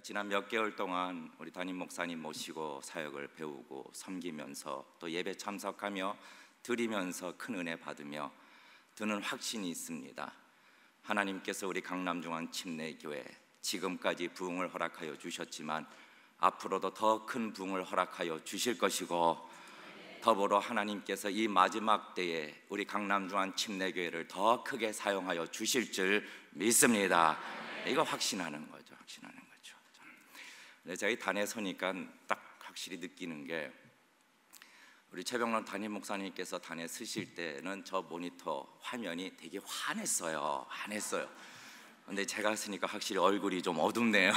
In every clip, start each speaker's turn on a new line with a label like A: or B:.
A: 지난 몇 개월 동안 우리 담임 목사님 모시고 사역을 배우고 섬기면서 또 예배 참석하며 드리면서 큰 은혜 받으며 드는 확신이 있습니다. 하나님께서 우리 강남중앙 침례교회 지금까지 부흥을 허락하여 주셨지만 앞으로도 더 큰 부흥을 허락하여 주실 것이고, 더불어 하나님께서 이 마지막 때에 우리 강남중앙 침례교회를 더 크게 사용하여 주실 줄 믿습니다. 이거 확신하는 거죠. 확신하는 거죠. 제가 이 단에 서니까 딱 확실히 느끼는 게, 우리 최병론 담임 목사님께서 단에 서실 때는 저 모니터 화면이 되게 환했어요. 근데 제가 쓰니까 확실히 얼굴이 좀 어둡네요.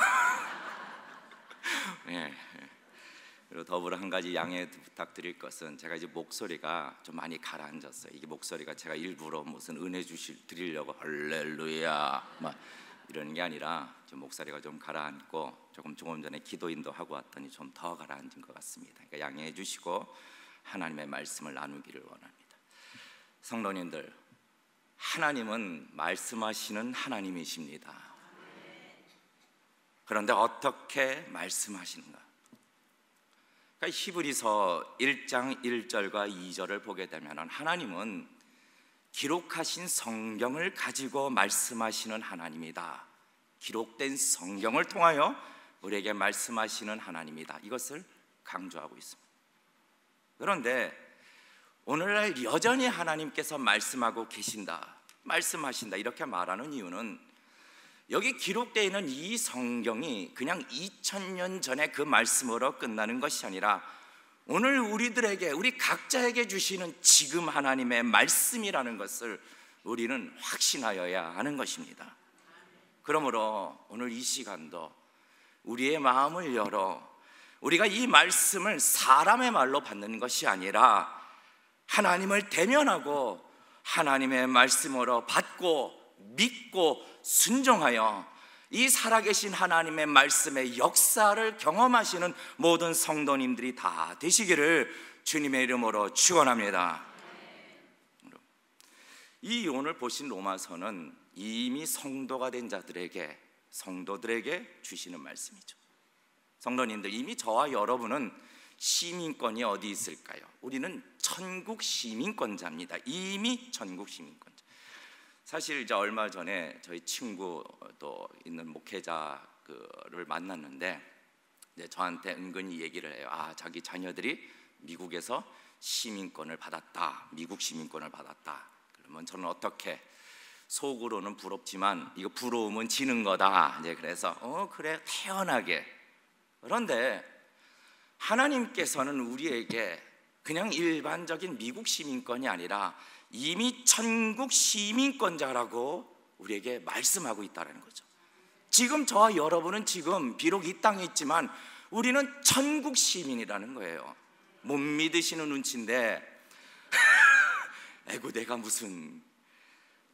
A: 네. 그리고 더불어 한 가지 양해 부탁드릴 것은, 제가 이제 목소리가 좀 많이 가라앉았어요. 이게 목소리가 제가 일부러 무슨 은혜 드리려고 할렐루야 막 이런 게 아니라 좀 목소리가 좀 가라앉고, 조금 전에 기도인도 하고 왔더니 좀 더 가라앉은 것 같습니다. 그러니까 양해해 주시고 하나님의 말씀을 나누기를 원합니다. 성도님들, 하나님은 말씀하시는 하나님이십니다. 그런데 어떻게 말씀하시는가? 그러니까 히브리서 1장 1절과 2절을 보게 되면 하나님은 기록하신 성경을 가지고 말씀하시는 하나님이다. 기록된 성경을 통하여 우리에게 말씀하시는 하나님이다. 이것을 강조하고 있습니다. 그런데 오늘날 여전히 하나님께서 말씀하고 계신다, 말씀하신다 이렇게 말하는 이유는, 여기 기록되어 있는 이 성경이 그냥 2000년 전에 그 말씀으로 끝나는 것이 아니라 오늘 우리들에게, 우리 각자에게 주시는 지금 하나님의 말씀이라는 것을 우리는 확신하여야 하는 것입니다. 그러므로 오늘 이 시간도 우리의 마음을 열어 우리가 이 말씀을 사람의 말로 받는 것이 아니라 하나님을 대면하고 하나님의 말씀으로 받고 믿고 순종하여 이 살아계신 하나님의 말씀의 역사를 경험하시는 모든 성도님들이 다 되시기를 주님의 이름으로 축원합니다. 이 오늘 보신 로마서는 이미 성도가 된 자들에게, 성도들에게 주시는 말씀이죠. 성도님들, 이미 저와 여러분은 시민권이 어디 있을까요? 우리는 천국 시민권자입니다. 이미 천국 시민권자. 사실 이제 얼마 전에 저희 친구도 있는 목회자를 만났는데, 저한테 은근히 얘기를 해요. 자기 자녀들이 미국에서 시민권을 받았다, 미국 시민권을 받았다. 그러면 저는 어떻게, 속으로는 부럽지만 이거 부러우면 지는 거다. 이제 그래서 그래, 태연하게. 그런데 하나님께서는 우리에게 그냥 일반적인 미국 시민권이 아니라 이미 천국 시민권자라고 우리에게 말씀하고 있다는 거죠. 지금 저와 여러분은 지금 비록 이 땅에 있지만 우리는 천국 시민이라는 거예요. 못 믿으시는 눈치인데 에고 내가 무슨,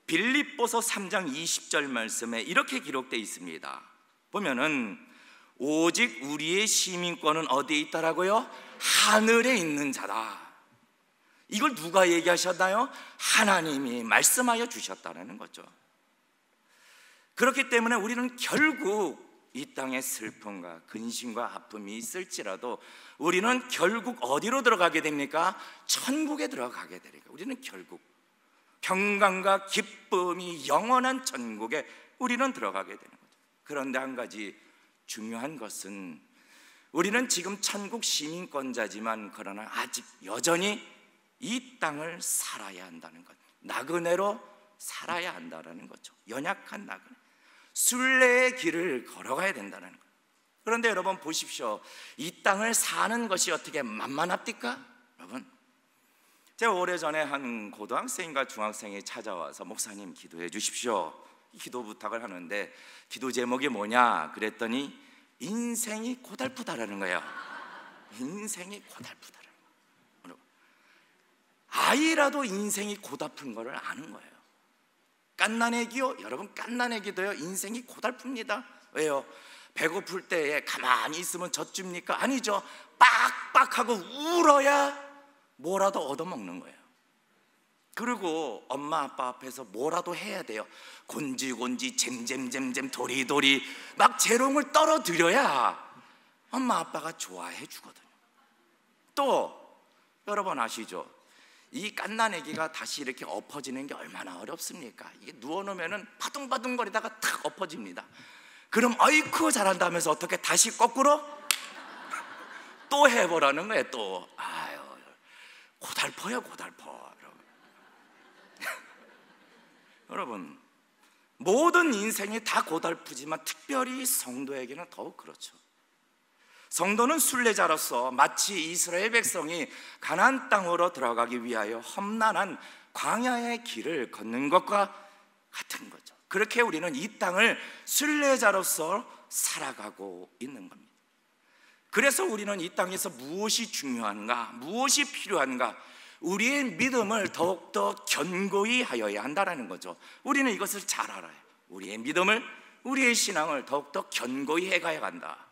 A: 빌립보서 3장 20절 말씀에 이렇게 기록되어 있습니다. 보면은 오직 우리의 시민권은 어디에 있다라고요? 하늘에 있는 자다. 이걸 누가 얘기하셨나요? 하나님이 말씀하여 주셨다는 거죠. 그렇기 때문에 우리는 결국 이 땅에 슬픔과 근심과 아픔이 있을지라도 우리는 결국 어디로 들어가게 됩니까? 천국에 들어가게 되니까 우리는 결국 평강과 기쁨이 영원한 천국에 우리는 들어가게 되는 거죠. 그런데 한 가지 중요한 것은, 우리는 지금 천국 시민권자지만 그러나 아직 여전히 이 땅을 살아야 한다는 것, 나그네로 살아야 한다는 거죠. 연약한 나그네, 순례의 길을 걸어가야 된다는 것. 그런데 여러분 보십시오. 이 땅을 사는 것이 어떻게 만만합니까? 여러분, 제가 오래전에 한 고등학생과 중학생이 찾아와서 목사님 기도해 주십시오, 기도 부탁을 하는데 기도 제목이 뭐냐 그랬더니 인생이 고달프다라는 거예요. 인생이 고달프다라는 거예요. 아이라도 인생이 고달픈 거를 아는 거예요. 갓난애기요? 여러분 갓난애기도요 인생이 고달픕니다. 왜요? 배고플 때에 가만히 있으면 젖줍니까? 아니죠. 빡빡하고 울어야 뭐라도 얻어먹는 거예요. 그리고 엄마 아빠 앞에서 뭐라도 해야 돼요. 곤지곤지 잼잼잼잼 도리도리 막 재롱을 떨어뜨려야 엄마 아빠가 좋아해 주거든요. 또 여러분 아시죠? 이 갓난아기가 다시 이렇게 엎어지는 게 얼마나 어렵습니까? 이게 누워놓으면 파둥파둥거리다가 탁 엎어집니다. 그럼 아이쿠 잘한다면서 어떻게 다시 거꾸로 또 해보라는 거예요. 또 아유 고달퍼요 고달퍼. 여러분 모든 인생이 다 고달프지만 특별히 성도에게는 더욱 그렇죠. 성도는 순례자로서 마치 이스라엘 백성이 가나안 땅으로 들어가기 위하여 험난한 광야의 길을 걷는 것과 같은 거죠. 그렇게 우리는 이 땅을 순례자로서 살아가고 있는 겁니다. 그래서 우리는 이 땅에서 무엇이 중요한가, 무엇이 필요한가, 우리의 믿음을 더욱더 견고히 하여야 한다는 거죠. 우리는 이것을 잘 알아요. 우리의 믿음을, 우리의 신앙을 더욱더 견고히 해가야 한다.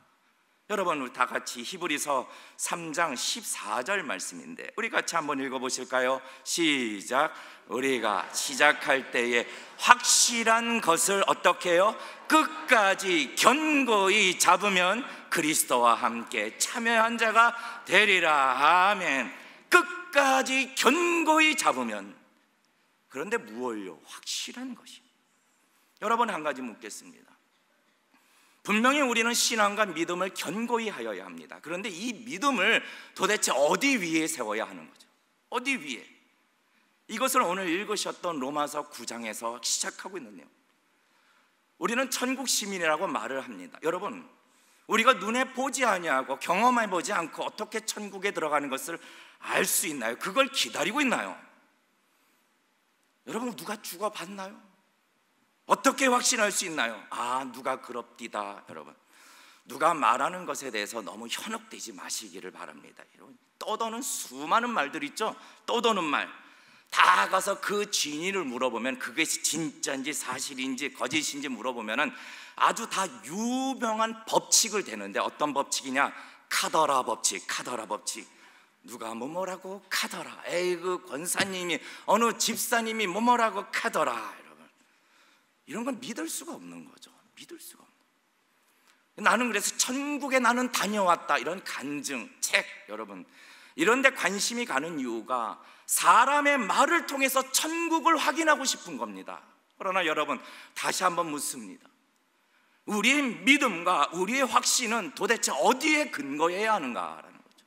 A: 여러분 우리 다 같이 히브리서 3장 14절 말씀인데 우리 같이 한번 읽어보실까요? 시작. 우리가 시작할 때에 확실한 것을 어떻게 해요? 끝까지 견고히 잡으면 그리스도와 함께 참여한 자가 되리라. 아멘. 끝까지 견고히 잡으면. 그런데 무엇요? 확실한 것이. 여러분 한 가지 묻겠습니다. 분명히 우리는 신앙과 믿음을 견고히 하여야 합니다. 그런데 이 믿음을 도대체 어디 위에 세워야 하는 거죠? 어디 위에? 이것을 오늘 읽으셨던 로마서 9장에서 시작하고 있는 내용. 우리는 천국 시민이라고 말을 합니다. 여러분 우리가 눈에 보지 아니하고 경험해 보지 않고 어떻게 천국에 들어가는 것을 알 수 있나요? 그걸 기다리고 있나요? 여러분 누가 죽어봤나요? 어떻게 확신할 수 있나요? 아 누가 그럽디다. 여러분 누가 말하는 것에 대해서 너무 현혹되지 마시기를 바랍니다. 여러분 떠도는 수많은 말들 있죠? 떠도는 말 다 가서 그 진위를 물어보면 그것이 진짜인지 사실인지 거짓인지 물어보면 아주 다 유명한 법칙을 대는데 어떤 법칙이냐? 카더라 법칙. 카더라 법칙. 누가 뭐라고 카더라. 에이 그 권사님이 어느 집사님이 뭐라고 카더라. 여러분 이런 건 믿을 수가 없는 거죠. 믿을 수가 없는. 나는 그래서 천국에 나는 다녀왔다 이런 간증 책 여러분 이런 데 관심이 가는 이유가 사람의 말을 통해서 천국을 확인하고 싶은 겁니다. 그러나 여러분 다시 한번 묻습니다. 우리의 믿음과 우리의 확신은 도대체 어디에 근거해야 하는가라는 거죠.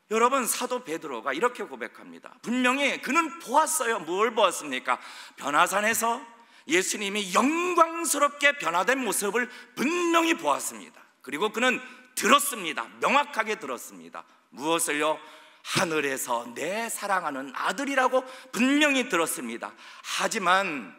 A: 여러분 사도 베드로가 이렇게 고백합니다. 분명히 그는 보았어요. 뭘 보았습니까? 변화산에서 예수님이 영광스럽게 변화된 모습을 분명히 보았습니다. 그리고 그는 들었습니다. 명확하게 들었습니다. 무엇을요? 하늘에서 내 사랑하는 아들이라고 분명히 들었습니다. 하지만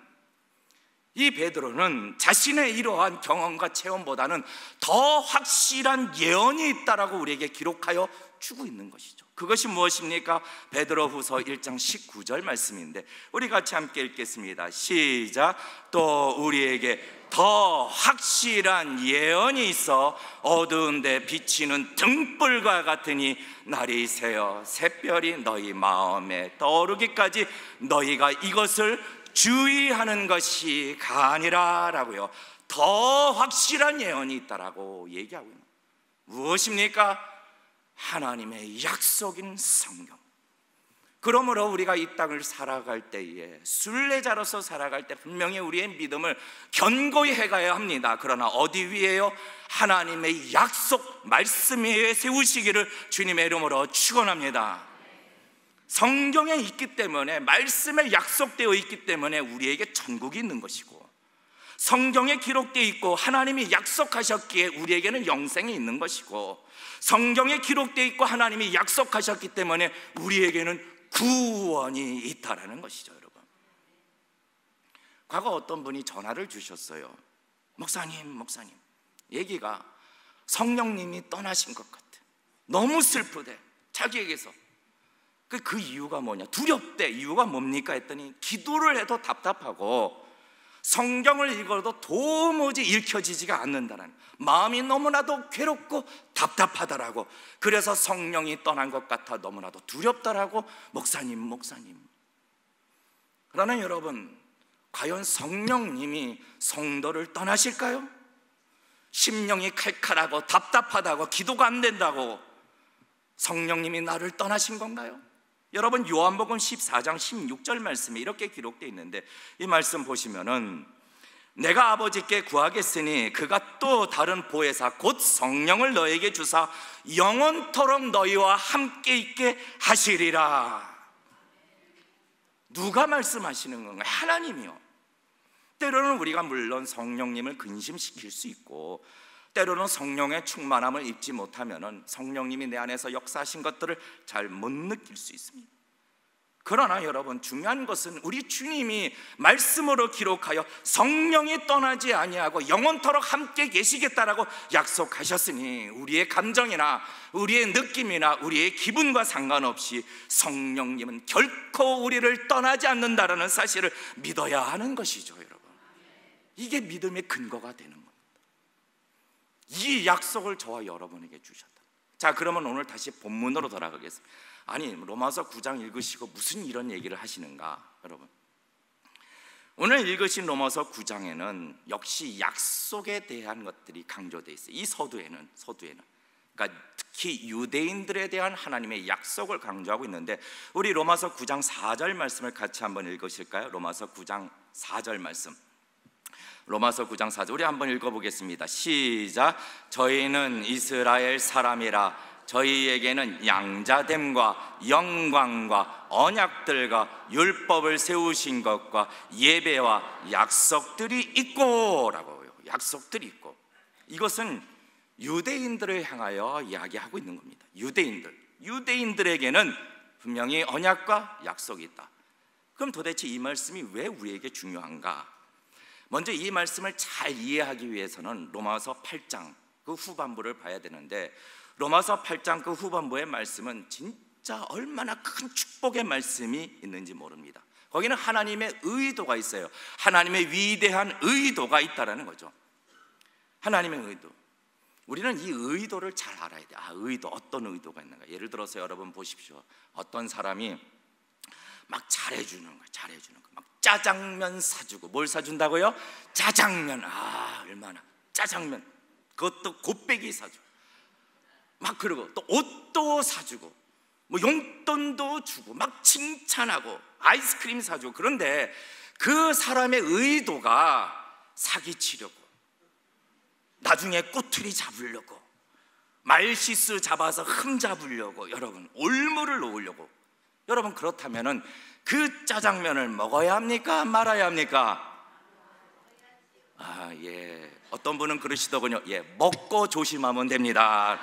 A: 이 베드로는 자신의 이러한 경험과 체험보다는 더 확실한 예언이 있다라고 우리에게 기록하여 주고 있는 것이죠. 그것이 무엇입니까? 베드로후서 1장 19절 말씀인데 우리 같이 함께 읽겠습니다. 시작. 또 우리에게 더 확실한 예언이 있어 어두운 데 비치는 등불과 같으니 날이 새어 샛별이 너희 마음에 떠오르기까지 너희가 이것을 주의하는 것이 가니라 라고요. 더 확실한 예언이 있다라고 얘기하고 있는 무엇입니까? 하나님의 약속인 성경. 그러므로 우리가 이 땅을 살아갈 때에 순례자로서 살아갈 때 분명히 우리의 믿음을 견고히 해가야 합니다. 그러나 어디 위에요? 하나님의 약속 말씀 위에 세우시기를 주님의 이름으로 축원합니다. 성경에 있기 때문에 말씀에 약속되어 있기 때문에 우리에게 천국이 있는 것이고 성경에 기록되어 있고 하나님이 약속하셨기에 우리에게는 영생이 있는 것이고 성경에 기록되어 있고 하나님이 약속하셨기 때문에 우리에게는 구원이 있다라는 것이죠. 여러분 과거 어떤 분이 전화를 주셨어요. 목사님 얘기가 성령님이 떠나신 것 같아. 너무 슬프대. 자기에게서 그 이유가 뭐냐? 두렵대. 이유가 뭡니까? 했더니 기도를 해도 답답하고 성경을 읽어도 도무지 읽혀지지가 않는다는 마음이 너무나도 괴롭고 답답하다라고. 그래서 성령이 떠난 것 같아 너무나도 두렵다라고 목사님 그러나 여러분, 과연 성령님이 성도를 떠나실까요? 심령이 칼칼하고 답답하다고 기도가 안 된다고 성령님이 나를 떠나신 건가요? 여러분, 요한복음 14장 16절 말씀에 이렇게 기록되어 있는데, 이 말씀 보시면은 내가 아버지께 구하겠으니 그가 또 다른 보혜사 곧 성령을 너에게 주사 영원토록 너희와 함께 있게 하시리라. 누가 말씀하시는 건가요? 하나님이요. 때로는 우리가 물론 성령님을 근심시킬 수 있고, 때로는 성령의 충만함을 입지 못하면 성령님이 내 안에서 역사하신 것들을 잘 못 느낄 수 있습니다. 그러나 여러분, 중요한 것은 우리 주님이 말씀으로 기록하여 성령이 떠나지 아니하고 영원토록 함께 계시겠다라고 약속하셨으니, 우리의 감정이나 우리의 느낌이나 우리의 기분과 상관없이 성령님은 결코 우리를 떠나지 않는다라는 사실을 믿어야 하는 것이죠. 여러분, 이게 믿음의 근거가 되는 겁니다. 이 약속을 저와 여러분에게 주셨다. 자, 그러면 오늘 다시 본문으로 돌아가겠습니다. 아니, 로마서 9장 읽으시고 무슨 이런 얘기를 하시는가? 여러분, 오늘 읽으신 로마서 9장에는 역시 약속에 대한 것들이 강조되어 있어요. 이 서두에는 그러니까 특히 유대인들에 대한 하나님의 약속을 강조하고 있는데, 우리 로마서 9장 4절 말씀을 같이 한번 읽으실까요? 로마서 9장 4절 말씀, 로마서 9장 4절 우리 한번 읽어보겠습니다. 시작. 저희는 이스라엘 사람이라 저희에게는 양자됨과 영광과 언약들과 율법을 세우신 것과 예배와 약속들이 있고 라고요. 약속들이 있고, 이것은 유대인들을 향하여 이야기하고 있는 겁니다. 유대인들에게는 분명히 언약과 약속이 있다. 그럼 도대체 이 말씀이 왜 우리에게 중요한가? 먼저 이 말씀을 잘 이해하기 위해서는 로마서 8장 그 후반부를 봐야 되는데, 로마서 8장 그 후반부의 말씀은 진짜 얼마나 큰 축복의 말씀이 있는지 모릅니다. 거기는 하나님의 의도가 있어요. 하나님의 위대한 의도가 있다라는 거죠. 하나님의 의도. 우리는 이 의도를 잘 알아야 돼요. 의도, 어떤 의도가 있는가. 예를 들어서 여러분 보십시오. 어떤 사람이 막 잘해주는 거예요. 막 짜장면 사주고. 뭘 사준다고요? 짜장면. 얼마나 짜장면, 그것도 곱빼기 사주고, 막 그러고 또 옷도 사주고, 뭐 용돈도 주고, 막 칭찬하고 아이스크림 사주고. 그런데 그 사람의 의도가 사기치려고, 나중에 꼬투리 잡으려고, 말실수 잡아서 흠 잡으려고, 여러분 올무를 놓으려고. 여러분, 그렇다면은 그 짜장면을 먹어야 합니까? 말아야 합니까? 예. 어떤 분은 그러시더군요. 예, 먹고 조심하면 됩니다.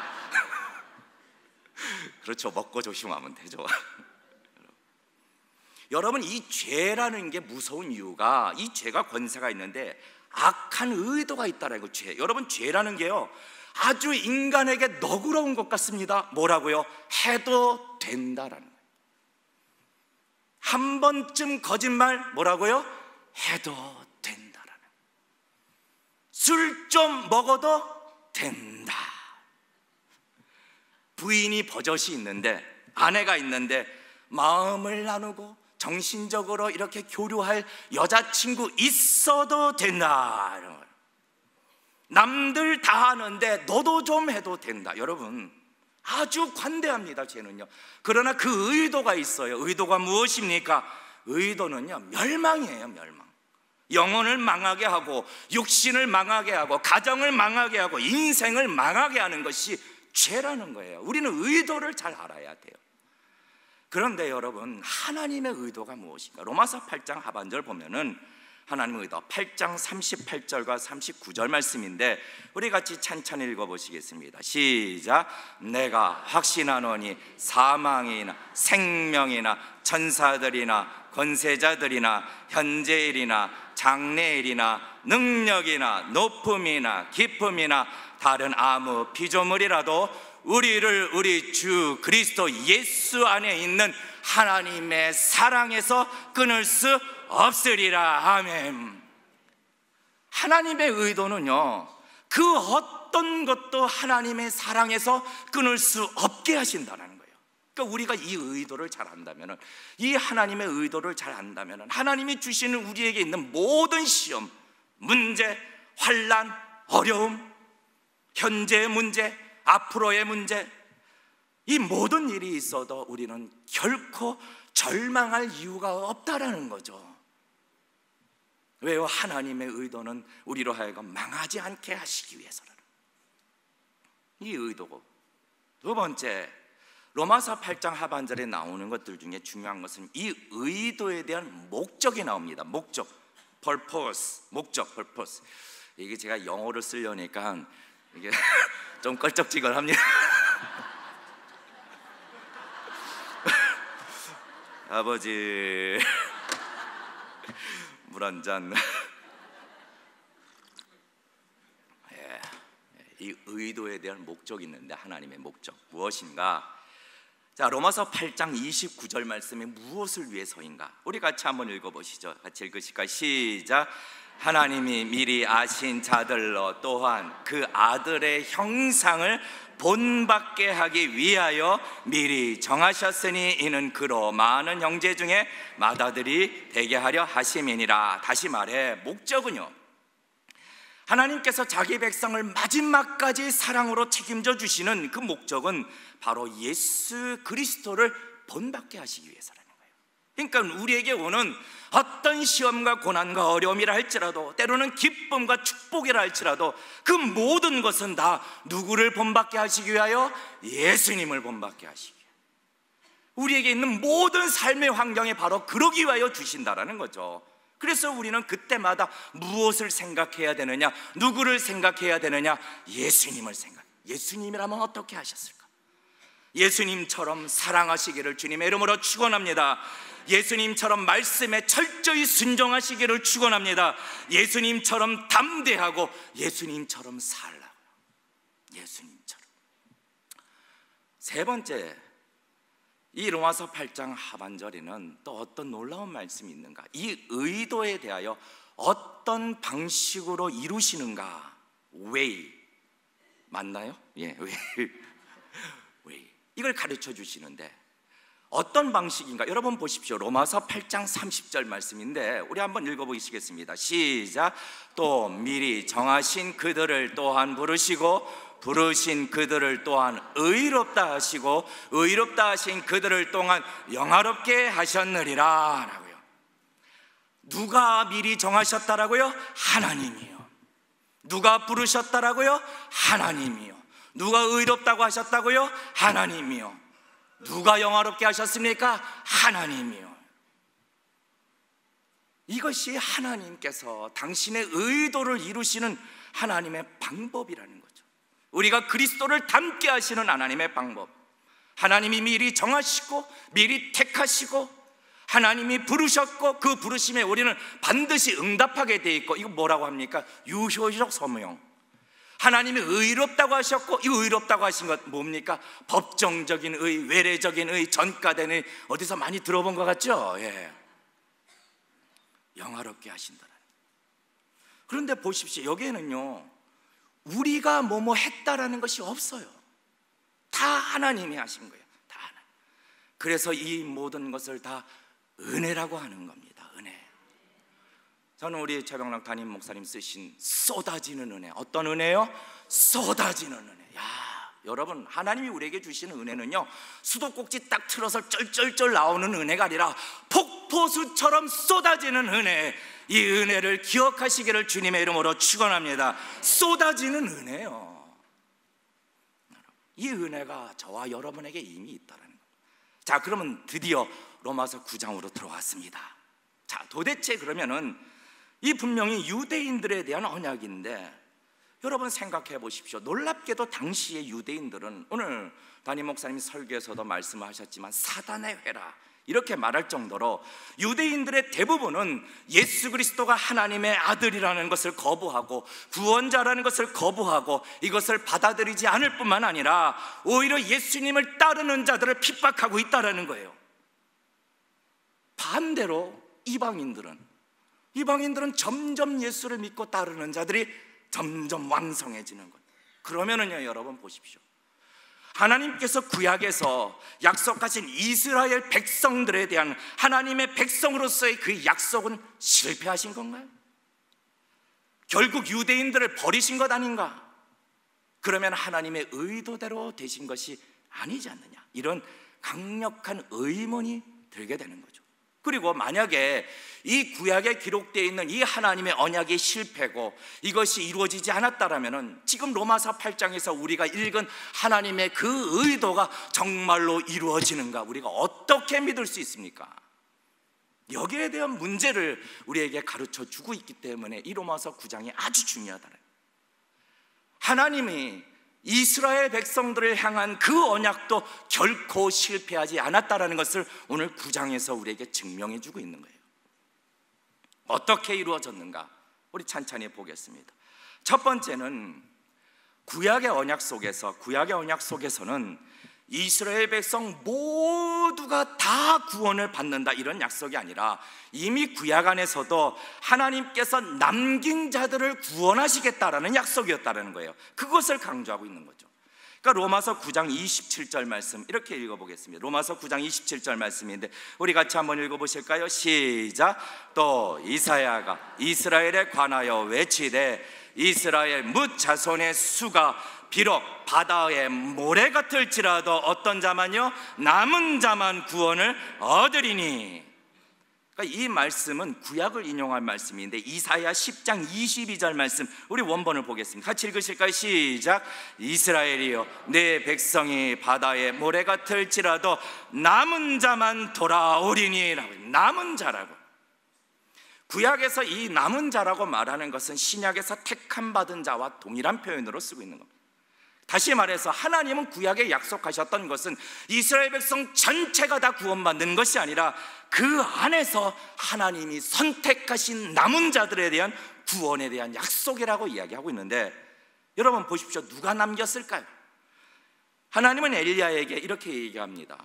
A: 그렇죠. 먹고 조심하면 되죠. 여러분, 이 죄라는 게 무서운 이유가, 이 죄가 권세가 있는데 악한 의도가 있다라는 거. 여러분, 죄라는 게요 아주 인간에게 너그러운 것 같습니다. 뭐라고요? 해도 된다라는 거예요. 한 번쯤 거짓말 뭐라고요? 해도 된다라는 거예요. 술 좀 먹어도 된다. 부인이 버젓이 있는데, 아내가 있는데 마음을 나누고 정신적으로 이렇게 교류할 여자친구 있어도 된다. 남들 다 하는데 너도 좀 해도 된다. 여러분, 아주 관대합니다, 죄는요. 그러나 그 의도가 있어요. 의도가 무엇입니까? 의도는요 멸망이에요. 멸망. 영혼을 망하게 하고, 육신을 망하게 하고, 가정을 망하게 하고, 인생을 망하게 하는 것이 죄라는 거예요. 우리는 의도를 잘 알아야 돼요. 그런데 여러분, 하나님의 의도가 무엇인가? 로마서 8장 하반절 보면은 하나님의 의도, 8장 38절과 39절 말씀인데, 우리 같이 찬찬히 읽어보시겠습니다. 시작. 내가 확신하노니 사망이나 생명이나 천사들이나 권세자들이나 현재일이나 장래일이나 능력이나 높음이나 깊음이나 다른 아무 피조물이라도 우리를 우리 주 그리스도 예수 안에 있는 하나님의 사랑에서 끊을 수 없으리라. 아멘. 하나님의 의도는요 그 어떤 것도 하나님의 사랑에서 끊을 수 없게 하신다는 거예요. 그러니까 우리가 이 의도를 잘 안다면, 이 하나님의 의도를 잘 안다면, 하나님이 주시는 우리에게 있는 모든 시험, 문제, 환난, 어려움, 현재의 문제, 앞으로의 문제, 이 모든 일이 있어도 우리는 결코 절망할 이유가 없다라는 거죠. 왜요? 하나님의 의도는 우리로 하여금 망하지 않게 하시기 위해서라는, 이 의도고. 두 번째, 로마서 8장 하반절에 나오는 것들 중에 중요한 것은 이 의도에 대한 목적이 나옵니다. 목적, purpose, 목적, purpose. 이게 제가 영어를 쓰려니까 이게 좀 껄쩍지근합니다. 아버지, 물 한 잔. 이 의도에 대한 목적이 있는데, 하나님의 목적 무엇인가? 자, 로마서 8장 29절 말씀에 무엇을 위해서인가? 우리 같이 한번 읽어보시죠. 같이 읽으실까요? 시작. 하나님이 미리 아신 자들로 또한 그 아들의 형상을 본받게 하기 위하여 미리 정하셨으니 이는 그로 많은 형제 중에 맏아들이 되게 하려 하심이니라. 다시 말해, 목적은요, 하나님께서 자기 백성을 마지막까지 사랑으로 책임져 주시는 그 목적은 바로 예수 그리스도를 본받게 하시기 위해서라는 거예요. 그러니까 우리에게 오는 어떤 시험과 고난과 어려움이라 할지라도, 때로는 기쁨과 축복이라 할지라도, 그 모든 것은 다 누구를 본받게 하시기 위하여? 예수님을 본받게 하시기 위하여. 우리에게 있는 모든 삶의 환경에 바로 그러기 위하여 주신다라는 거죠. 그래서 우리는 그때마다 무엇을 생각해야 되느냐, 누구를 생각해야 되느냐? 예수님을 예수님이라면 어떻게 하셨을까? 예수님처럼 사랑하시기를 주님의 이름으로 축원합니다. 예수님처럼 말씀에 철저히 순종하시기를 축원합니다. 예수님처럼 담대하고 예수님처럼 살라고요. 예수님처럼. 세 번째, 이 로마서 8장 하반절에는 또 어떤 놀라운 말씀이 있는가? 이 의도에 대하여 어떤 방식으로 이루시는가? way, 맞나요? 예, way. 이걸 가르쳐 주시는데 어떤 방식인가? 여러분 보십시오. 로마서 8장 30절 말씀인데 우리 한번 읽어보시겠습니다. 시작. 또 미리 정하신 그들을 또한 부르시고 부르신 그들을 또한 의롭다 하시고 의롭다 하신 그들을 또한 영화롭게 하셨느니라 라고요. 누가 미리 정하셨다라고요? 하나님이요. 누가 부르셨다라고요? 하나님이요. 누가 의롭다고 하셨다고요? 하나님이요. 누가 영화롭게 하셨습니까? 하나님이요. 이것이 하나님께서 당신의 의도를 이루시는 하나님의 방법이라는 거죠. 우리가 그리스도를 닮게 하시는 하나님의 방법. 하나님이 미리 정하시고 미리 택하시고 하나님이 부르셨고 그 부르심에 우리는 반드시 응답하게 돼 있고, 이거 뭐라고 합니까? 유효적 소명. 하나님이 의롭다고 하셨고 이 의롭다고 하신 것 뭡니까? 법정적인 의, 외래적인 의, 전가된 의. 어디서 많이 들어본 것 같죠? 예. 영화롭게 하신다는. 그런데 보십시오. 여기에는요 우리가 뭐뭐 했다라는 것이 없어요. 다 하나님이 하신 거예요. 다 하나님. 그래서 이 모든 것을 다 은혜라고 하는 겁니다. 은혜. 저는 우리 최병락 담임 목사님 쓰신 쏟아지는 은혜. 어떤 은혜요? 쏟아지는 은혜. 야, 여러분, 하나님이 우리에게 주시는 은혜는요 수도꼭지 딱 틀어서 쩔쩔쩔 나오는 은혜가 아니라 폭포수처럼 쏟아지는 은혜. 이 은혜를 기억하시기를 주님의 이름으로 축원합니다. 쏟아지는 은혜요. 이 은혜가 저와 여러분에게 이미 있다는 것. 자, 그러면 드디어 로마서 9장으로 들어왔습니다. 자, 도대체 그러면은 이 분명히 유대인들에 대한 언약인데 여러분 생각해 보십시오. 놀랍게도 당시의 유대인들은, 오늘 담임 목사님이 설교에서도 말씀하셨지만 사단의 회라 이렇게 말할 정도로 유대인들의 대부분은 예수 그리스도가 하나님의 아들이라는 것을 거부하고 구원자라는 것을 거부하고 이것을 받아들이지 않을 뿐만 아니라 오히려 예수님을 따르는 자들을 핍박하고 있다는 거예요. 반대로 이방인들은 점점 예수를 믿고 따르는 자들이 점점 왕성해지는 거예요. 그러면은요 여러분 보십시오. 하나님께서 구약에서 약속하신 이스라엘 백성들에 대한 하나님의 백성으로서의 그 약속은 실패하신 건가요? 결국 유대인들을 버리신 것 아닌가? 그러면 하나님의 의도대로 되신 것이 아니지 않느냐? 이런 강력한 의문이 들게 되는 거죠. 그리고 만약에 이 구약에 기록되어 있는 이 하나님의 언약이 실패고 이것이 이루어지지 않았다면 지금 로마서 8장에서 우리가 읽은 하나님의 그 의도가 정말로 이루어지는가 우리가 어떻게 믿을 수 있습니까? 여기에 대한 문제를 우리에게 가르쳐 주고 있기 때문에 이 로마서 9장이 아주 중요하다는, 하나님이 이스라엘 백성들을 향한 그 언약도 결코 실패하지 않았다는 것을 오늘 9장에서 우리에게 증명해 주고 있는 거예요. 어떻게 이루어졌는가 우리 찬찬히 보겠습니다. 첫 번째는 구약의 언약 속에서는 이스라엘 백성 모두가 다 구원을 받는다 이런 약속이 아니라 이미 구약 안에서도 하나님께서 남긴 자들을 구원하시겠다라는 약속이었다는 거예요. 그것을 강조하고 있는 거죠. 그러니까 로마서 9장 27절 말씀 이렇게 읽어보겠습니다. 로마서 9장 27절 말씀인데 우리 같이 한번 읽어보실까요? 시작. 또 이사야가 이스라엘에 관하여 외치되 이스라엘 뭇 자손의 수가 비록 바다의 모래 같을지라도 어떤 자만요? 남은 자만 구원을 얻으리니. 그러니까 이 말씀은 구약을 인용한 말씀인데 이사야 10장 22절 말씀 우리 원본을 보겠습니다. 같이 읽으실까요? 시작. 이스라엘이여 내 백성이 바다의 모래 같을지라도 남은 자만 돌아오리니. 남은 자라고. 구약에서 이 남은 자라고 말하는 것은 신약에서 택함 받은 자와 동일한 표현으로 쓰고 있는 겁니다. 다시 말해서 하나님은 구약에 약속하셨던 것은 이스라엘 백성 전체가 다 구원받는 것이 아니라 그 안에서 하나님이 선택하신 남은 자들에 대한 구원에 대한 약속이라고 이야기하고 있는데, 여러분 보십시오. 누가 남겼을까요? 하나님은 엘리야에게 이렇게 얘기합니다.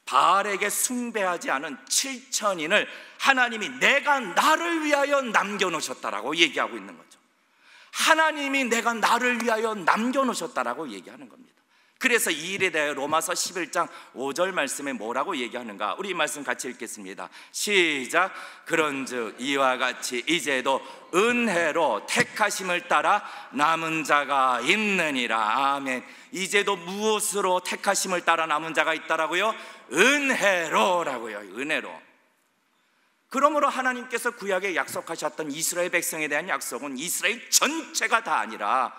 A: 바알에게 숭배하지 않은 7천인을 하나님이 내가 나를 위하여 남겨놓으셨다라고 얘기하고 있는 거죠. 하나님이 내가 나를 위하여 남겨놓으셨다라고 얘기하는 겁니다. 그래서 이 일에 대해 로마서 11장 5절 말씀에 뭐라고 얘기하는가? 우리 이 말씀 같이 읽겠습니다. 시작. 그런즉 이와 같이 이제도 은혜로 택하심을 따라 남은 자가 있느니라. 아멘. 이제도 무엇으로 택하심을 따라 남은 자가 있다라고요? 은혜로라고요. 은혜로. 그러므로 하나님께서 구약에 약속하셨던 이스라엘 백성에 대한 약속은 이스라엘 전체가 다 아니라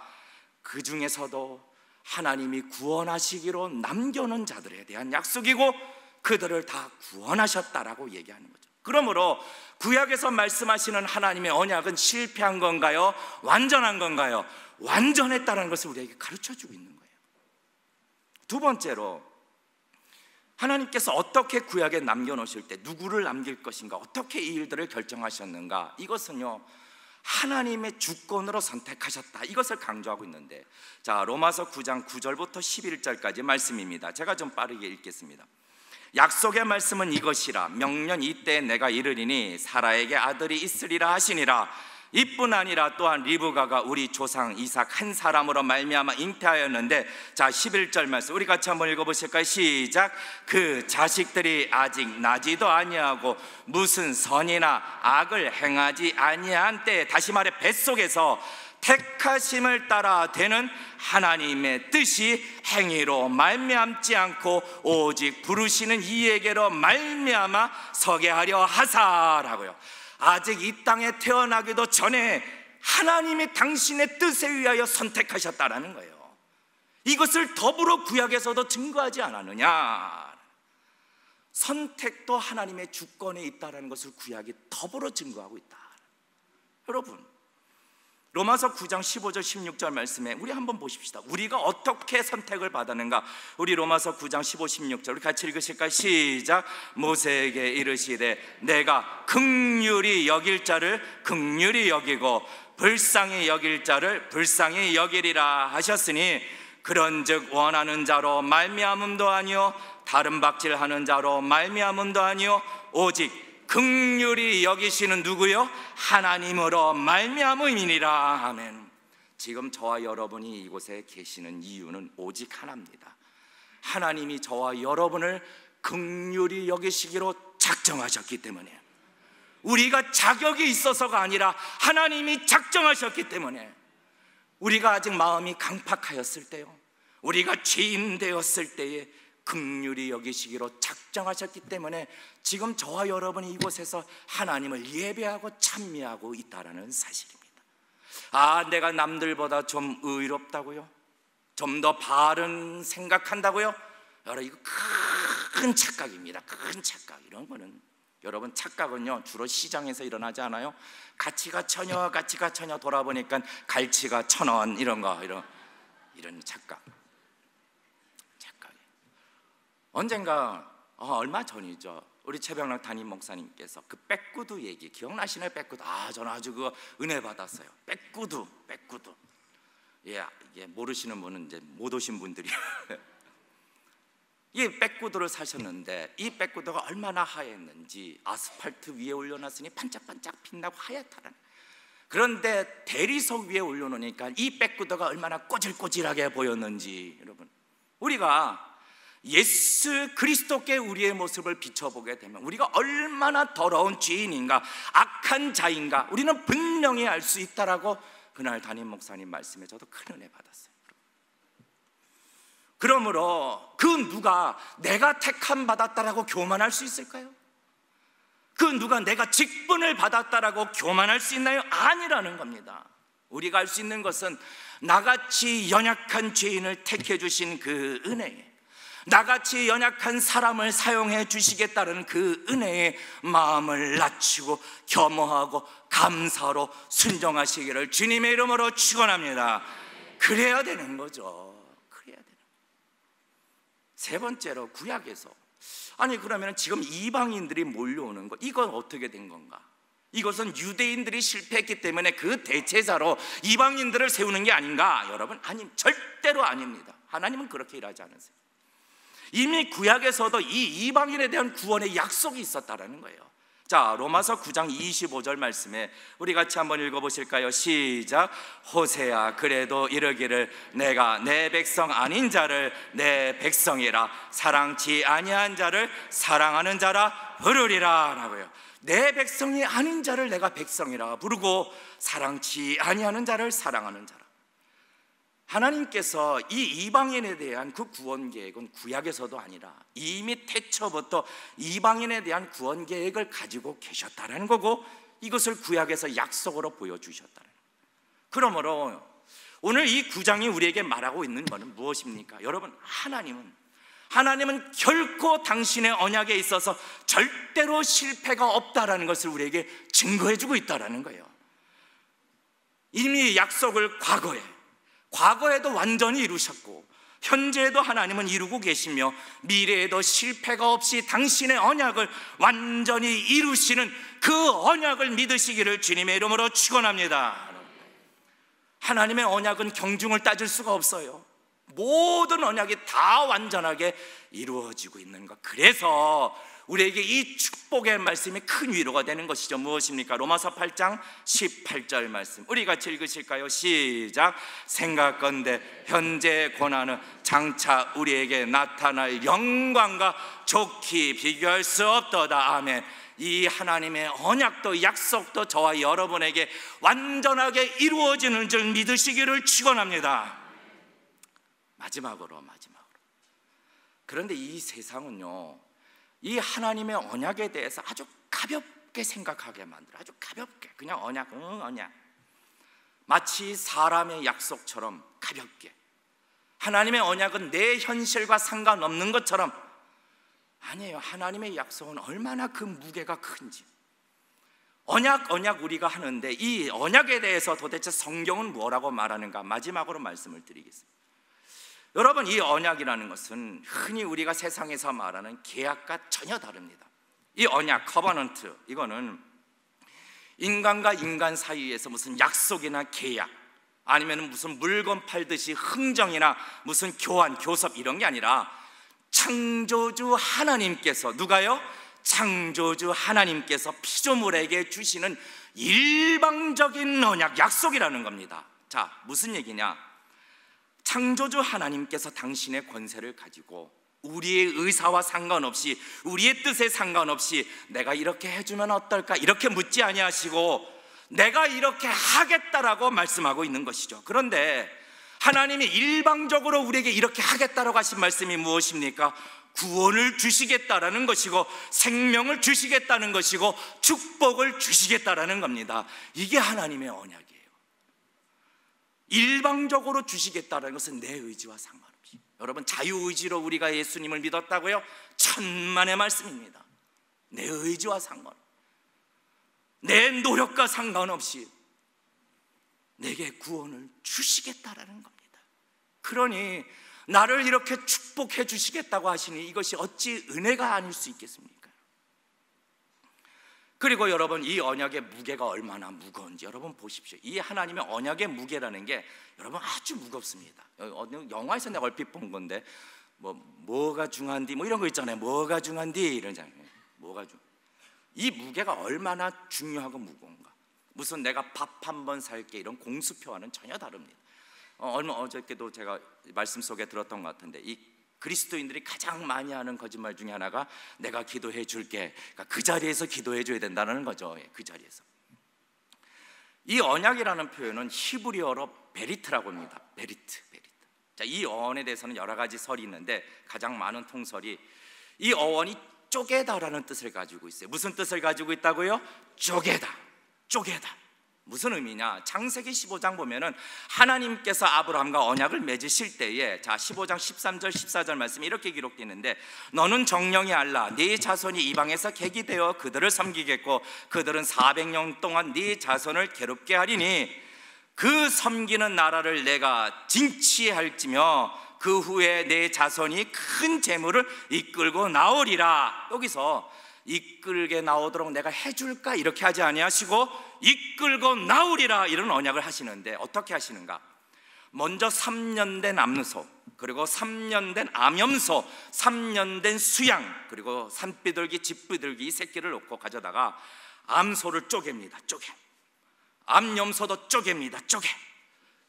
A: 그 중에서도 하나님이 구원하시기로 남겨놓은 자들에 대한 약속이고 그들을 다 구원하셨다라고 얘기하는 거죠. 그러므로 구약에서 말씀하시는 하나님의 언약은 실패한 건가요? 완전한 건가요? 완전했다는 것을 우리에게 가르쳐주고 있는 거예요. 두 번째로 하나님께서 어떻게 구약에 남겨놓으실 때 누구를 남길 것인가, 어떻게 이 일들을 결정하셨는가, 이것은요 하나님의 주권으로 선택하셨다, 이것을 강조하고 있는데, 자 로마서 9장 9절부터 11절까지 말씀입니다. 제가 좀 빠르게 읽겠습니다. 약속의 말씀은 이것이라. 명년 이때에 내가 이르리니 사라에게 아들이 있으리라 하시니라. 이뿐 아니라 또한 리브가가 우리 조상 이삭 한 사람으로 말미암아 잉태하였는데, 자 11절 말씀 우리 같이 한번 읽어보실까요? 시작. 그 자식들이 아직 나지도 아니하고 무슨 선이나 악을 행하지 아니한 때에, 다시 말해 뱃속에서 택하심을 따라 되는 하나님의 뜻이 행위로 말미암지 않고 오직 부르시는 이에게로 말미암아 서게 하려 하사라고요. 아직 이 땅에 태어나기도 전에 하나님이 당신의 뜻에 의하여 선택하셨다라는 거예요. 이것을 더불어 구약에서도 증거하지 않았느냐? 선택도 하나님의 주권에 있다는 것을 구약이 더불어 증거하고 있다. 여러분 로마서 9장 15절 16절 말씀에 우리 한번 보십시다. 우리가 어떻게 선택을 받았는가? 우리 로마서 9장 15, 16절 우리 같이 읽으실까요? 시작. 모세에게 이르시되 내가 긍휼히 여길 자를 긍휼히 여기고 불쌍히 여길 자를 불쌍히 여기리라 하셨으니, 그런즉 원하는 자로 말미암음도 아니요 다른 박질하는 자로 말미암음도 아니요 오직 긍휼히 여기시는 누구요? 하나님으로 말미암음이니라. 아멘. 지금 저와 여러분이 이곳에 계시는 이유는 오직 하나입니다. 하나님이 저와 여러분을 긍휼히 여기시기로 작정하셨기 때문에, 우리가 자격이 있어서가 아니라 하나님이 작정하셨기 때문에, 우리가 아직 마음이 강팍하였을 때요, 우리가 죄인 되었을 때에 긍휼히 여기시기로 작정하셨기 때문에 지금 저와 여러분이 이곳에서 하나님을 예배하고 찬미하고 있다는 사실입니다. 내가 남들보다 좀 의롭다고요? 좀 더 바른 생각한다고요? 여러분, 이거 큰 착각입니다. 큰 착각. 이런 거는, 여러분, 착각은요 주로 시장에서 일어나지 않아요? 가치가 천여 돌아보니까 갈치가 1,000원, 이런 착각. 언젠가 얼마 전이죠, 우리 최병락 담임 목사님께서 그 백구두 얘기 기억나시나요? 백구두. 저는 아주 그거 은혜 받았어요. 백구두. 예, 모르시는 분은 이제 못 오신 분들이 이 백구두를 사셨는데, 이 백구두가 얼마나 하였는지 아스팔트 위에 올려놨으니 반짝반짝 빛나고 하얗다는. 그런데 대리석 위에 올려놓으니까 이 백구두가 얼마나 꼬질꼬질하게 보였는지, 여러분, 우리가 예수 그리스도께 우리의 모습을 비춰보게 되면 우리가 얼마나 더러운 죄인인가, 악한 자인가 우리는 분명히 알 수 있다라고 그날 담임 목사님 말씀에 저도 큰 은혜 받았어요. 그러므로 그 누가 내가 택함 받았다라고 교만할 수 있을까요? 그 누가 내가 직분을 받았다라고 교만할 수 있나요? 아니라는 겁니다. 우리가 알 수 있는 것은 나같이 연약한 죄인을 택해 주신 그 은혜에, 나같이 연약한 사람을 사용해 주시겠다는 그 은혜에 마음을 낮추고 겸허하고 감사로 순종하시기를 주님의 이름으로 축원합니다. 그래야 되는 거죠. 그래야 되는 거예요. 세 번째로, 구약에서 그러면 지금 이방인들이 몰려오는 것, 이건 어떻게 된 건가? 이것은 유대인들이 실패했기 때문에 그 대체자로 이방인들을 세우는 게 아닌가? 여러분, 절대로 아닙니다. 하나님은 그렇게 일하지 않으세요. 이미 구약에서도 이 이방인에 대한 구원의 약속이 있었다라는 거예요. 자, 로마서 9장 25절 말씀에 우리 같이 한번 읽어보실까요? 시작. 호세아, 그래도 이르기를 내가 내 백성 아닌 자를 내 백성이라, 사랑치 아니한 자를 사랑하는 자라 부르리라 라고요. 내 백성이 아닌 자를 내가 백성이라 부르고 사랑치 아니하는 자를 사랑하는 자라. 하나님께서 이 이방인에 대한 그 구원 계획은 구약에서도 아니라 이미 태초부터 이방인에 대한 구원 계획을 가지고 계셨다는 거고, 이것을 구약에서 약속으로 보여주셨다는 거예요. 그러므로 오늘 이 9장이 우리에게 말하고 있는 것은 무엇입니까? 여러분, 하나님은 결코 당신의 언약에 있어서 절대로 실패가 없다라는 것을 우리에게 증거해주고 있다는 거예요. 이미 약속을 과거에도 완전히 이루셨고, 현재에도 하나님은 이루고 계시며, 미래에도 실패가 없이 당신의 언약을 완전히 이루시는 그 언약을 믿으시기를 주님의 이름으로 축원합니다. 하나님의 언약은 경중을 따질 수가 없어요. 모든 언약이 다 완전하게 이루어지고 있는 것. 그래서 우리에게 이 축복의 말씀이 큰 위로가 되는 것이죠. 무엇입니까? 로마서 8장 18절 말씀 우리 같이 읽으실까요? 시작. 생각건대 현재의 고난은 장차 우리에게 나타날 영광과 좋게 비교할 수 없도다. 아멘. 이 하나님의 언약도 약속도 저와 여러분에게 완전하게 이루어지는 줄 믿으시기를 축원합니다. 마지막으로 그런데 이 세상은요, 이 하나님의 언약에 대해서 아주 가볍게 생각하게 만들어. 아주 가볍게, 그냥 언약, 언약, 마치 사람의 약속처럼 가볍게. 하나님의 언약은 내 현실과 상관없는 것처럼. 아니에요. 하나님의 약속은 얼마나 그 무게가 큰지. 언약 우리가 하는데 이 언약에 대해서 도대체 성경은 뭐라고 말하는가? 마지막으로 말씀을 드리겠습니다. 여러분, 이 언약이라는 것은 흔히 우리가 세상에서 말하는 계약과 전혀 다릅니다. 이 언약, 커버넌트, 이거는 인간과 인간 사이에서 무슨 약속이나 계약, 아니면 무슨 물건 팔듯이 흥정이나 무슨 교환, 교섭 이런 게 아니라 창조주 하나님께서, 누가요? 창조주 하나님께서 피조물에게 주시는 일방적인 언약, 약속이라는 겁니다. 자, 무슨 얘기냐? 창조주 하나님께서 당신의 권세를 가지고 우리의 의사와 상관없이, 우리의 뜻에 상관없이 내가 이렇게 해주면 어떨까 이렇게 묻지 아니하시고 내가 이렇게 하겠다라고 말씀하고 있는 것이죠. 그런데 하나님이 일방적으로 우리에게 이렇게 하겠다라고 하신 말씀이 무엇입니까? 구원을 주시겠다라는 것이고 생명을 주시겠다는 것이고 축복을 주시겠다라는 겁니다. 이게 하나님의 언약이에요. 일방적으로 주시겠다는 것은 내 의지와 상관없이. 여러분, 자유의지로 우리가 예수님을 믿었다고요? 천만의 말씀입니다. 내 의지와 상관없이, 내 노력과 상관없이 내게 구원을 주시겠다라는 겁니다. 그러니 나를 이렇게 축복해 주시겠다고 하시니 이것이 어찌 은혜가 아닐 수 있겠습니까? 그리고 여러분, 이 언약의 무게가 얼마나 무거운지 여러분 보십시오. 이 하나님의 언약의 무게라는 게 여러분 아주 무겁습니다. 영화에서 내가 얼핏 본 건데 뭐가 중요한디 뭐 이런 거 있잖아요. 뭐가 중요한디 이러잖아요. 이 무게가 얼마나 중요하고 무거운가. 무슨 내가 밥 한 번 살게 이런 공수표와는 전혀 다릅니다. 어저께도 제가 말씀 속에 들었던 것 같은데, 이 그리스도인들이 가장 많이 하는 거짓말 중에 하나가 내가 기도해 줄게, 그러니까 그 자리에서 기도해 줘야 된다는 거죠. 그 자리에서. 이 언약이라는 표현은 히브리어로 베리트라고 합니다. 베리트. 자, 이 어원에 대해서는 여러 가지 설이 있는데 가장 많은 통설이 이 어원이 쪼개다라는 뜻을 가지고 있어요. 무슨 뜻을 가지고 있다고요? 쪼개다. 무슨 의미냐? 창세기 15장 보면은 하나님께서 아브라함과 언약을 맺으실 때에, 자 15장 13절 14절 말씀이 이렇게 기록되어 있는데, 너는 정령이 알라. 네 자손이 이방에서 객이 되어 그들을 섬기겠고 그들은 400년 동안 네 자손을 괴롭게 하리니 그 섬기는 나라를 내가 징치할지며 그 후에 내 자손이 큰 재물을 이끌고 나오리라. 여기서 이끌게 나오도록 내가 해줄까 이렇게 하지 아니하시고 이끌고 나오리라 이런 언약을 하시는데, 어떻게 하시는가? 먼저 3년 된 암소, 그리고 3년 된 암염소, 3년 된 수양, 그리고 산비둘기, 집비둘기 이 새끼를 놓고 가져다가 암소를 쪼갭니다. 암염소도 쪼갭니다.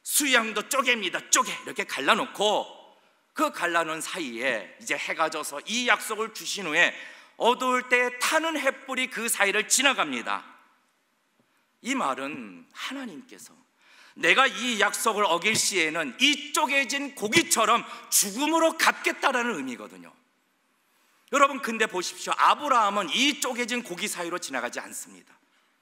A: 수양도 쪼갭니다. 이렇게 갈라놓고 그 갈라놓은 사이에 이제 해가 져서 이 약속을 주신 후에 어두울 때 타는 햇불이 그 사이를 지나갑니다. 이 말은 하나님께서 내가 이 약속을 어길 시에는 이 쪼개진 고기처럼 죽음으로 갚겠다라는 의미거든요. 여러분, 근데 보십시오. 아브라함은 이 쪼개진 고기 사이로 지나가지 않습니다.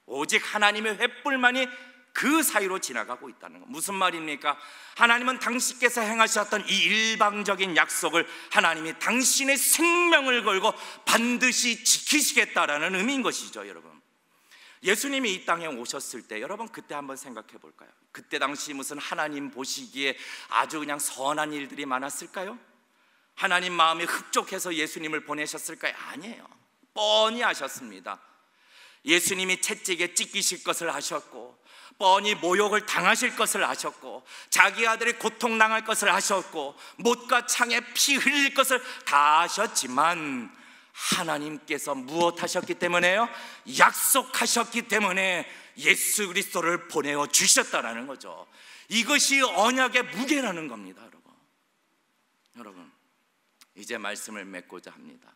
A: 오직 하나님의 횃불만이 그 사이로 지나가고 있다는 것. 무슨 말입니까? 하나님은 당신께서 행하셨던 이 일방적인 약속을 하나님이 당신의 생명을 걸고 반드시 지키시겠다라는 의미인 것이죠. 여러분, 예수님이 이 땅에 오셨을 때 여러분 그때 한번 생각해 볼까요? 그때 당시 무슨 하나님 보시기에 아주 그냥 선한 일들이 많았을까요? 하나님 마음이 흡족해서 예수님을 보내셨을까요? 아니에요. 뻔히 아셨습니다. 예수님이 채찍에 찢기실 것을 아셨고, 뻔히 모욕을 당하실 것을 아셨고, 자기 아들이 고통당할 것을 아셨고, 못과 창에 피 흘릴 것을 다 아셨지만 하나님께서 무엇하셨기 때문에요? 약속하셨기 때문에 예수 그리스도를 보내어 주셨다라는 거죠. 이것이 언약의 무게라는 겁니다. 여러분, 이제 말씀을 맺고자 합니다.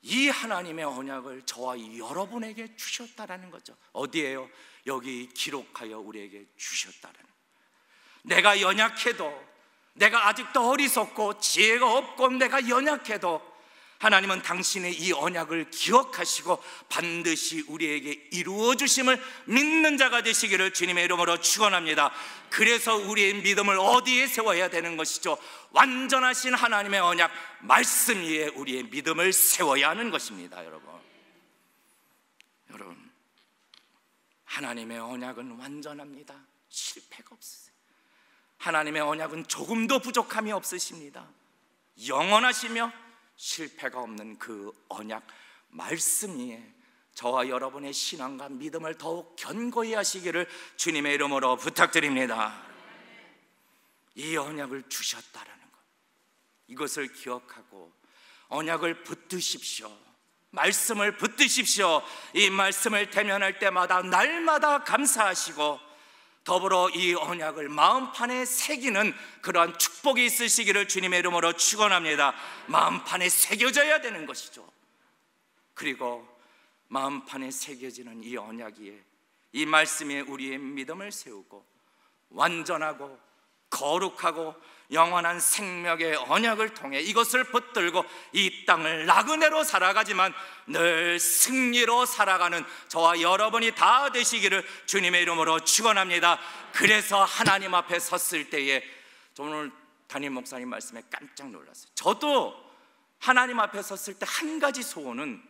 A: 이 하나님의 언약을 저와 여러분에게 주셨다라는 거죠. 어디에요? 여기 기록하여 우리에게 주셨다라는. 내가 연약해도, 내가 아직도 어리석고 지혜가 없고 내가 연약해도 하나님은 당신의 이 언약을 기억하시고 반드시 우리에게 이루어 주심을 믿는 자가 되시기를 주님의 이름으로 축원합니다. 그래서 우리의 믿음을 어디에 세워야 되는 것이죠? 완전하신 하나님의 언약 말씀 위에 우리의 믿음을 세워야 하는 것입니다. 여러분, 하나님의 언약은 완전합니다. 실패가 없으세요. 하나님의 언약은 조금도 부족함이 없으십니다. 영원하시며 실패가 없는 그 언약 말씀 위에 저와 여러분의 신앙과 믿음을 더욱 견고히 하시기를 주님의 이름으로 부탁드립니다. 이 언약을 주셨다라는 것, 이것을 기억하고 언약을 붙드십시오. 말씀을 붙드십시오. 이 말씀을 대면할 때마다 날마다 감사하시고 더불어 이 언약을 마음판에 새기는 그러한 축복이 있으시기를 주님의 이름으로 축원합니다. 마음판에 새겨져야 되는 것이죠. 그리고 마음판에 새겨지는 이 언약이에, 이 말씀에 우리의 믿음을 세우고 완전하고 거룩하고 영원한 생명의 언약을 통해 이것을 붙들고 이 땅을 나그네로 살아가지만 늘 승리로 살아가는 저와 여러분이 다 되시기를 주님의 이름으로 축원합니다. 그래서 하나님 앞에 섰을 때에, 오늘 담임 목사님 말씀에 깜짝 놀랐어요. 저도 하나님 앞에 섰을 때 한 가지 소원은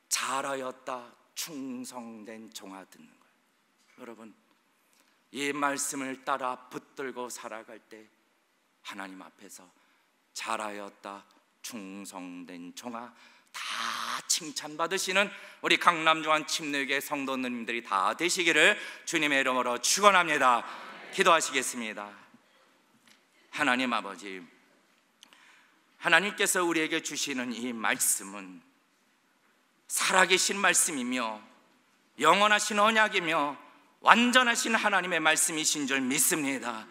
A: 잘하였다 충성된 종아 듣는 거예요. 여러분, 이 말씀을 따라 붙들고 살아갈 때 하나님 앞에서 잘하였다 충성된 종아 다 칭찬받으시는 우리 강남중앙 침례교회 성도 누님들이 다 되시기를 주님의 이름으로 축원합니다. 기도하시겠습니다. 하나님 아버지, 하나님께서 우리에게 주시는 이 말씀은 살아계신 말씀이며 영원하신 언약이며 완전하신 하나님의 말씀이신 줄 믿습니다.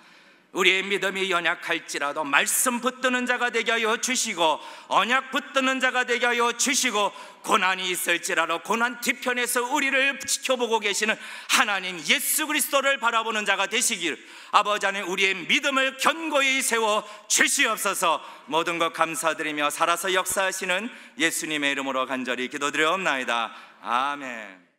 A: 우리의 믿음이 연약할지라도 말씀 붙드는 자가 되게 하여 주시고, 언약 붙드는 자가 되게 하여 주시고, 고난이 있을지라도 고난 뒤편에서 우리를 지켜보고 계시는 하나님 예수 그리스도를 바라보는 자가 되시길 아버지 하나님, 우리의 믿음을 견고히 세워 주시옵소서. 모든 것 감사드리며 살아서 역사하시는 예수님의 이름으로 간절히 기도드려옵나이다. 아멘.